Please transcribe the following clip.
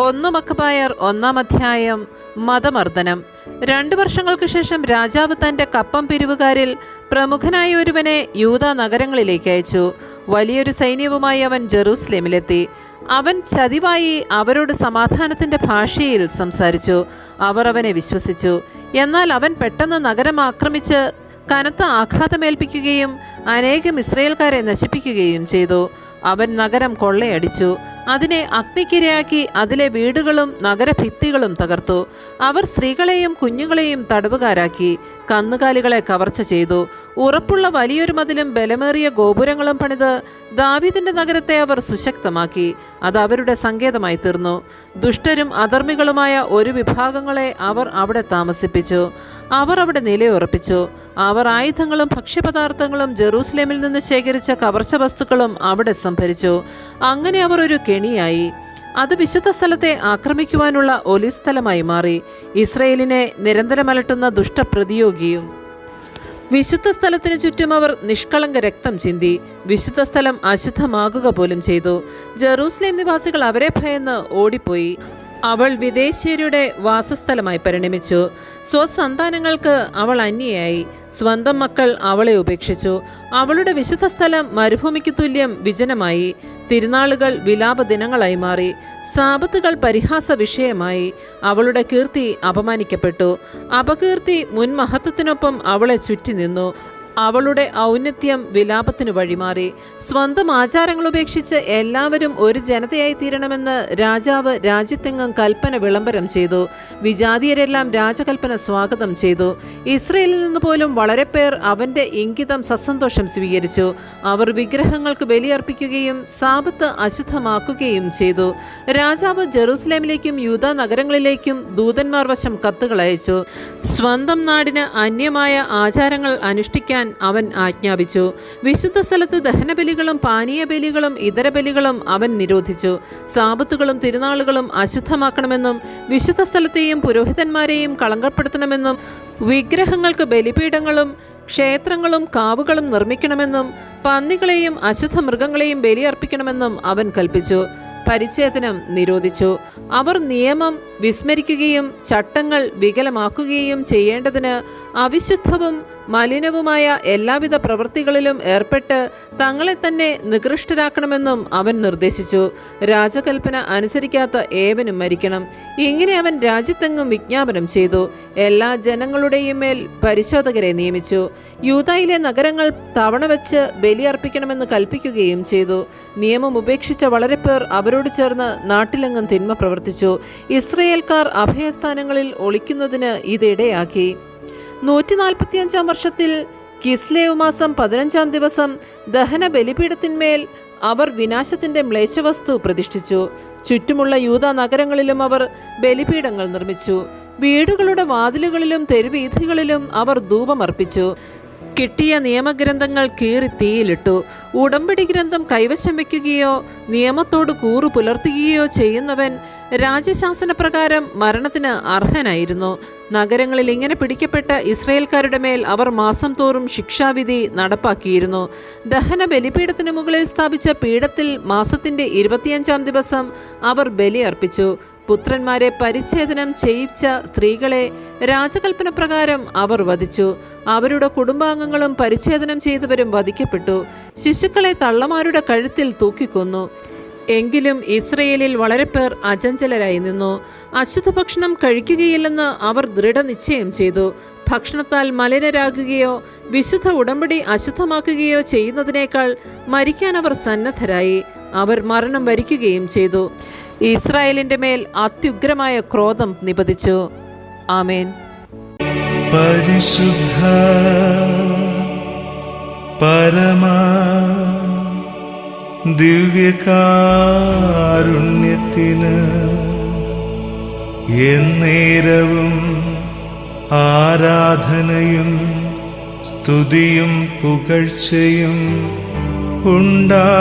1 മക്കബായർ 1-ാം അധ്യായം. മതമർദ്ദനം. 2 വർഷങ്ങൾക്ക് ശേഷം രാജാവ് തൻ്റെ കപ്പം പിരിവുകാരിൽ പ്രമുഖനായ ഒരുവനെ യൂദാ നഗരങ്ങളിലേക്ക് അയച്ചു. വലിയൊരു സൈന്യവുമായി അവൻ ജെറൂസലേമിലെത്തി. അവൻ ചതിവായി അവരോട് സമാധാനത്തിൻ്റെ ഭാഷയിൽ സംസാരിച്ചു. അവർ അവനെ വിശ്വസിച്ചു. എന്നാൽ അവൻ പെട്ടെന്ന് നഗരം ആക്രമിച്ച് കനത്ത ആഘാതമേൽപ്പിക്കുകയും അനേകം ഇസ്രായേൽക്കാരെ നശിപ്പിക്കുകയും ചെയ്തു. അവൻ നഗരം കൊള്ളയടിച്ചു, അതിനെ അഗ്നിക്കിരയാക്കി അതിലെ വീടുകളും നഗരഭിത്തികളും തകർത്തു. അവർ സ്ത്രീകളെയും കുഞ്ഞുങ്ങളെയും തടവുകാരാക്കി, കന്നുകാലികളെ കവർച്ച ചെയ്തു. ഉറപ്പുള്ള വലിയൊരു മതിലും ബലമേറിയ ഗോപുരങ്ങളും പണിത് ദാവീദിന്റെ നഗരത്തെ അവർ സുശക്തമാക്കി. അത് അവരുടെ സങ്കേതമായി തീർന്നു. ദുഷ്ടരും അധർമ്മികളുമായ ഒരു വിഭാഗങ്ങളെ അവർ അവിടെ താമസിപ്പിച്ചു. അവർ അവിടെ നിലയുറപ്പിച്ചു. അവർ ആയുധങ്ങളും ഭക്ഷ്യപദാർത്ഥങ്ങളും ജെറൂസലേമിൽ നിന്ന് ശേഖരിച്ച കവർച്ച വസ്തുക്കളും അവിടെ സംഭരിച്ചു. അങ്ങനെ അവർ ഒരു കെണിയായി. അത് വിശുദ്ധ സ്ഥലത്തെ ആക്രമിക്കുവാനുള്ള ഒലിസ്ഥലമായി മാറി. ഇസ്രയേലിനെ നിരന്തരം അലട്ടുന്ന ദുഷ്ടപ്രതിയോഗിയും. വിശുദ്ധ സ്ഥലത്തിനു ചുറ്റും അവർ നിഷ്കളങ്ക രക്തം ചിന്തി. വിശുദ്ധ സ്ഥലം അശുദ്ധമാകുക പോലും ചെയ്തു. ജെറൂസലേം നിവാസികൾ അവരെ ഭയന്ന് ഓടിപ്പോയി. അവൾ വിദേശീയരുടെ വാസസ്ഥലമായി പരിണമിച്ചു. സ്വസന്താനങ്ങൾക്ക് അവൾ അന്യയായി. സ്വന്തം മക്കൾ അവളെ ഉപേക്ഷിച്ചു. അവളുടെ വിശുദ്ധ സ്ഥലം മരുഭൂമിക്ക് തുല്യം വിജനമായി. തിരുനാളുകൾ വിലാപ ദിനങ്ങളായി മാറി. സാബത്തുകൾ പരിഹാസ വിഷയമായി. അവളുടെ കീർത്തി അപമാനിക്കപ്പെട്ടു. അപകീർത്തി മുൻമഹത്വത്തിനൊപ്പം അവളെ ചുറ്റി നിന്നു. അവളുടെ ഔന്നത്യം വിലാപത്തിനു വഴിമാറി. സ്വന്തം ആചാരങ്ങൾ ഉപേക്ഷിച്ച് എല്ലാവരും ഒരു ജനതയായി തീരണമെന്ന് രാജാവ് രാജ്യത്തെങ്ങും കൽപ്പന വിളംബരം ചെയ്തു. വിജാതീയരെല്ലാം രാജകൽപ്പന സ്വാഗതം ചെയ്തു. ഇസ്രയേലിൽ നിന്ന് പോലും വളരെ പേർ അവന്റെ ഇംഗിതം സസന്തോഷം സ്വീകരിച്ചു. അവർ വിഗ്രഹങ്ങൾക്ക് ബലിയർപ്പിക്കുകയും സാബത്ത് അശുദ്ധമാക്കുകയും ചെയ്തു. രാജാവ് ജെറൂസലേമിലേക്കും യൂദാ നഗരങ്ങളിലേക്കും ദൂതന്മാർ വശം കത്തുകൾ അയച്ചു. സ്വന്തം നാടിന് അന്യമായ ആചാരങ്ങൾ അനുഷ്ഠിക്കാൻ അവൻ ആജ്ഞാപിച്ചു. വിശുദ്ധ സ്ഥലത്ത് ദഹനബലികളും പാനീയ ബലികളും ഇതര ബലികളും അവൻ നിരോധിച്ചു. സാബത്തുകളും തിരുനാളുകളും അശുദ്ധമാക്കണമെന്നും വിശുദ്ധ സ്ഥലത്തെയും പുരോഹിതന്മാരെയും കളങ്കപ്പെടുത്തണമെന്നും വിഗ്രഹങ്ങൾക്ക് ബലിപീഠങ്ങളും ക്ഷേത്രങ്ങളും കാവുകളും നിർമ്മിക്കണമെന്നും പന്നികളെയും അശുദ്ധ മൃഗങ്ങളെയും ബലിയർപ്പിക്കണമെന്നും അവൻ കൽപ്പിച്ചു. പരിച്ഛേദനം നിരോധിച്ചു. അവർ നിയമം വിസ്മരിക്കുകയും ചട്ടങ്ങൾ വികലമാക്കുകയും ചെയ്യേണ്ടതിന് അവിശുദ്ധവും മലിനവുമായ എല്ലാവിധ പ്രവൃത്തികളിലും ഏർപ്പെട്ട് തങ്ങളെ തന്നെ നികൃഷ്ടരാക്കണമെന്നും അവൻ നിർദ്ദേശിച്ചു. രാജകൽപ്പന അനുസരിക്കാത്ത ഏവനും മരിക്കണം. ഇങ്ങനെ അവൻ രാജ്യത്തെങ്ങും വിജ്ഞാപനം ചെയ്തു. എല്ലാ ജനങ്ങളുടെയും മേൽ പരിശോധകരെ നിയമിച്ചു. യൂദായിലെ നഗരങ്ങൾ തവണ വെച്ച് ബലിയർപ്പിക്കണമെന്ന് കൽപ്പിക്കുകയും ചെയ്തു. നിയമം ഉപേക്ഷിച്ച വളരെ പേർ അവരോട് ചേർന്ന് നാട്ടിലെങ്ങും തിന്മ പ്രവർത്തിച്ചു. ഇസ്രയേൽക്കാർ അഭയസ്ഥാനങ്ങളിൽ ഒളിക്കുന്നതിന് ഇതിടയാക്കി. 145 വർഷത്തിൽ കിസ്ലേവ് മാസം 15-ാം ദിവസം ദഹന ബലിപീഠത്തിന്മേൽ അവർ വിനാശത്തിന്റെ മ്ലേച്ഛവസ്തു പ്രതിഷ്ഠിച്ചു. ചുറ്റുമുള്ള യൂദാ നഗരങ്ങളിലും അവർ ബലിപീഠങ്ങൾ നിർമ്മിച്ചു. വീടുകളുടെ വാതിലുകളിലും തെരുവീഥികളിലും അവർ ധൂപമർപ്പിച്ചു. കിട്ടിയ നിയമഗ്രന്ഥങ്ങൾ കീറി തീയിലിട്ടു. ഉടമ്പടി ഗ്രന്ഥം കൈവശം വയ്ക്കുകയോ നിയമത്തോട് കൂറു പുലർത്തുകയോ ചെയ്യുന്നവൻ രാജ്യശാസനപ്രകാരം മരണത്തിന് അർഹനായിരുന്നു. നഗരങ്ങളിൽ ഇങ്ങനെ പിടിക്കപ്പെട്ട ഇസ്രായേൽക്കാരുടെ മേൽ അവർ മാസം തോറും ശിക്ഷാവിധി നടപ്പാക്കിയിരുന്നു. ദഹന ബലിപീഠത്തിന് മുകളിൽ സ്ഥാപിച്ച പീഠത്തിൽ മാസത്തിന്റെ 25-ാം ദിവസം അവർ ബലിയർപ്പിച്ചു. പുത്രന്മാരെ പരിച്ഛേദനം ചെയ്യിച്ച സ്ത്രീകളെ രാജകൽപ്പന പ്രകാരം അവർ വധിച്ചു. അവരുടെ കുടുംബാംഗങ്ങളും പരിച്ഛേദനം ചെയ്തവരും വധിക്കപ്പെട്ടു. ശിശുക്കളെ തള്ളമാരുടെ കഴുത്തിൽ തൂക്കിക്കൊന്നു. എങ്കിലും ഇസ്രയേലിൽ വളരെ പേർ അചഞ്ചലരായി നിന്നു. അശുദ്ധ ഭക്ഷണം കഴിക്കുകയില്ലെന്ന് അവർ ദൃഢനിശ്ചയം ചെയ്തു. ഭക്ഷണത്താൽ മലിനരാകുകയോ വിശുദ്ധ ഉടമ്പടി അശുദ്ധമാക്കുകയോ ചെയ്യുന്നതിനേക്കാൾ മരിക്കാൻ അവർ സന്നദ്ധരായി. അവർ മരണം വരിക്കുകയും ചെയ്തു. ഇസ്രായേലിന്റെ മേൽ അത്യുഗ്രമായ ക്രോധം നിപതിച്ചു. ആമേൻ. പരിശുദ്ധ പരമാ ദിവ്യകാരുണ്യത്തിന് എന്നേരവും ആരാധനയും സ്തുതിയും പുകഴ്ചയും ഉണ്ടായിരിക്കട്ടെ.